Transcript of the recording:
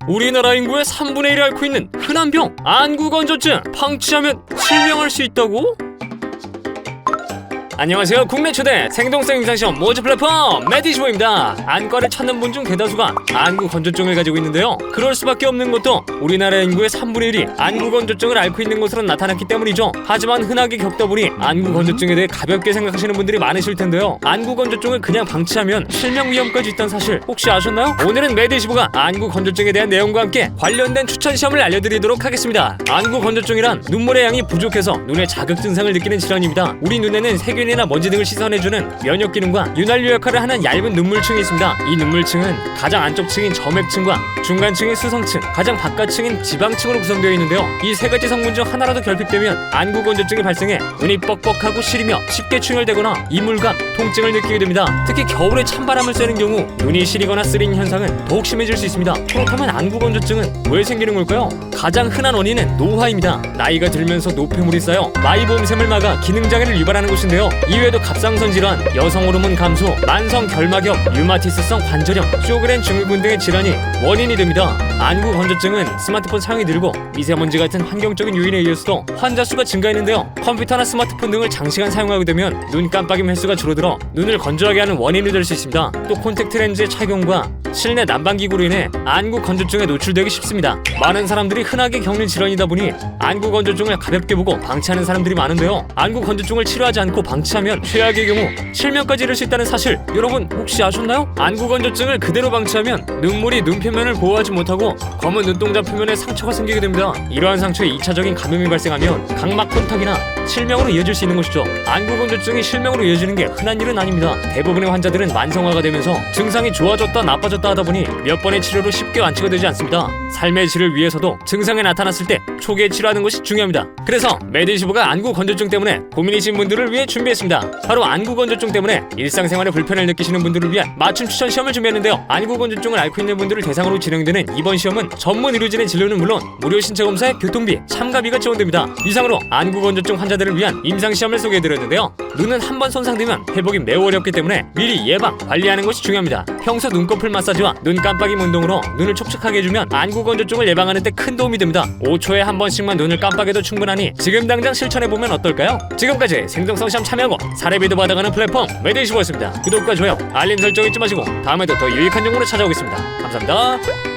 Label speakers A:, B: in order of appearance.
A: 우리나라 인구의 3분의 1이 앓고 있는 흔한 병, 안구건조증. 방치하면 실명할 수 있다고? 안녕하세요. 국내 최대 생동성 임상시험 모집 플랫폼 메디시보입니다. 안과를 찾는 분 중 대다수가 안구 건조증을 가지고 있는데요. 그럴 수밖에 없는 것도 우리나라 인구의 3분의 1이 안구 건조증을 앓고 있는 것으로 나타났기 때문이죠. 하지만 흔하게 겪다 보니 안구 건조증에 대해 가볍게 생각하시는 분들이 많으실 텐데요. 안구 건조증을 그냥 방치하면 실명 위험까지 있다는 사실 혹시 아셨나요? 오늘은 메디시보가 안구 건조증에 대한 내용과 함께 관련된 추천 시험을 알려드리도록 하겠습니다. 안구 건조증이란 눈물의 양이 부족해서 눈의 자극 증상을 느끼는 질환입니다. 우리 눈에는 세균이나 먼지 등을 씻어내주는 면역 기능과 윤활유 역할을 하는 얇은 눈물층이 있습니다. 이 눈물층은 가장 안쪽 층인 점액층과 중간층인 수성층, 가장 바깥층인 지방층으로 구성되어 있는데요. 이 세 가지 성분 중 하나라도 결핍되면 안구 건조증이 발생해 눈이 뻑뻑하고 시리며 쉽게 충혈되거나 이물감, 통증을 느끼게 됩니다. 특히 겨울에 찬바람을 쐬는 경우 눈이 시리거나 쓰리는 현상은 더욱 심해질 수 있습니다. 그렇다면 안구 건조증은 왜 생기는 걸까요? 가장 흔한 원인은 노화입니다. 나이가 들면서 노폐물이 쌓여 마이보험샘을 막아 기능장애를 유발하는 것인데요. 이외에도 갑상선 질환, 여성 호르몬 감소, 만성 결막염, 류마티스성 관절염, 쇼그렌 증후군 등의 질환이 원인이 됩니다. 안구 건조증은 스마트폰 사용이 늘고 미세먼지 같은 환경적인 요인에 의해서도 환자 수가 증가했는데요. 컴퓨터나 스마트폰 등을 장시간 사용하게 되면 눈 깜빡임 횟수가 줄어들어 눈을 건조하게 하는 원인이 될 수 있습니다. 또 콘택트 렌즈의 착용과 실내 난방기구로 인해 안구 건조증에 노출되기 쉽습니다. 많은 사람들이 흔하게 겪는 질환이다 보니 안구 건조증을 가볍게 보고 방치하는 사람들이 많은데요. 안구 건조증을 치료하지 않고 방치하면 최악의 경우 실명까지 이를 수 있다는 사실 여러분 혹시 아셨나요? 안구 건조증을 그대로 방치하면 눈물이 눈 표면을 보호하지 못하고 검은 눈동자 표면에 상처가 생기게 됩니다. 이러한 상처에 2차적인 감염이 발생하면 각막 콘탁이나 실명으로 이어질 수 있는 것이죠. 안구 건조증이 실명으로 이어지는 게 흔한 일은 아닙니다. 대부분의 환자들은 만성화가 되면서 증상이 좋아졌다 나빠졌다 하다 보니 몇 번의 치료로 쉽게 완치가 되지 않습니다. 삶의 질을 위해서도 증상이 나타났을 때 초기에 치료하는 것이 중요합니다. 그래서 메디시보가 안구 건조증 때문에 고민이신 분들을 위해 준비했습니다. 바로 안구 건조증 때문에 일상생활에 불편을 느끼시는 분들을 위한 맞춤 추천 시험을 준비했는데요. 안구 건조증을 앓고 있는 분들을 대상으로 진행되는 이번 시험은 전문 의료진의 진료는 물론 무료 신체 검사에 교통비, 참가비가 지원됩니다. 이상으로 안구 건조증 환자들을 위한 임상 시험을 소개해드렸는데요. 눈은 한번 손상되면 회복이 매우 어렵기 때문에 미리 예방, 관리하는 것이 중요합니다. 평소 눈꺼풀 마사지와 눈 깜빡임 운동으로 눈을 촉촉하게 해주면 안구 건조증을 예방하는 데 큰 도움이 됩니다. 5초에 한 번씩만 눈을 깜빡여도 충분하니 지금 당장 실천해보면 어떨까요? 지금까지 생동성 시험 참여하고 사례비도 받아가는 플랫폼 메디시보였습니다. 구독과 좋아요, 알림 설정 잊지 마시고 다음에도 더 유익한 정보로 찾아오겠습니다. 감사합니다.